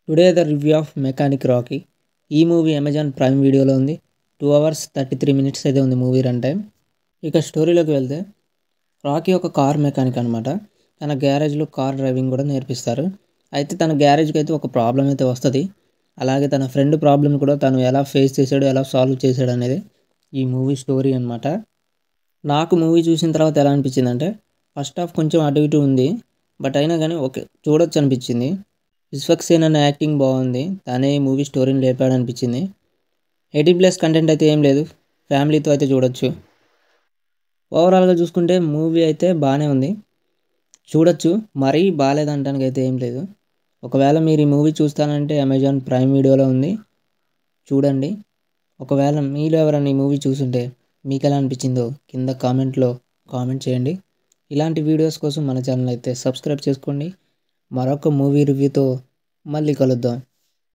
Today the review of mechanic Rocky. ఈ movie Amazon prime వీడియోలో ఉంది. 2 hours 33 minutes అయితే ఉంది మూవీ రన్ టైం. ఇక స్టోరీలోకి వెళ్తే, రాకీ ఒక కార్ మెకానిక్ అనమాట. తన గ్యారేజ్లో కార్ డ్రైవింగ్ కూడా నేర్పిస్తారు. అయితే తన గ్యారేజ్కి అయితే ఒక ప్రాబ్లం అయితే వస్తుంది. అలాగే తన ఫ్రెండ్ ప్రాబ్లం కూడా తను ఎలా ఫేస్ చేశాడు, ఎలా సాల్వ్ చేశాడు అనేది ఈ మూవీ స్టోరీ అనమాట. నాకు మూవీ చూసిన తర్వాత ఎలా అనిపించింది అంటే, ఫస్ట్ హాఫ్ కొంచెం అటు ఇటు ఉంది, బట్ అయినా కానీ ఓకే చూడొచ్చు అనిపించింది. విశ్వక్సేన్ అనే యాక్టింగ్ బాగుంది, తనే ఈ మూవీ స్టోరీని లేపాడు అనిపించింది. 18+ కంటెంట్ అయితే ఏం లేదు, ఫ్యామిలీతో అయితే చూడొచ్చు. ఓవరాల్గా చూసుకుంటే మూవీ అయితే బాగానే ఉంది, చూడొచ్చు. మరీ బాగాలేదంటానికి అయితే ఏం లేదు. ఒకవేళ మీరు ఈ మూవీ చూస్తానంటే అమెజాన్ ప్రైమ్ వీడియోలో ఉంది, చూడండి. ఒకవేళ మీలో ఎవరైనా ఈ మూవీ చూసుంటే మీకు ఎలా అనిపించిందో కింద కామెంట్లో కామెంట్ చేయండి. ఇలాంటి వీడియోస్ కోసం మన ఛానల్ అయితే సబ్స్క్రైబ్ చేసుకోండి. మరొక మూవీ రివ్యూతో మళ్ళీ కలుద్దాం.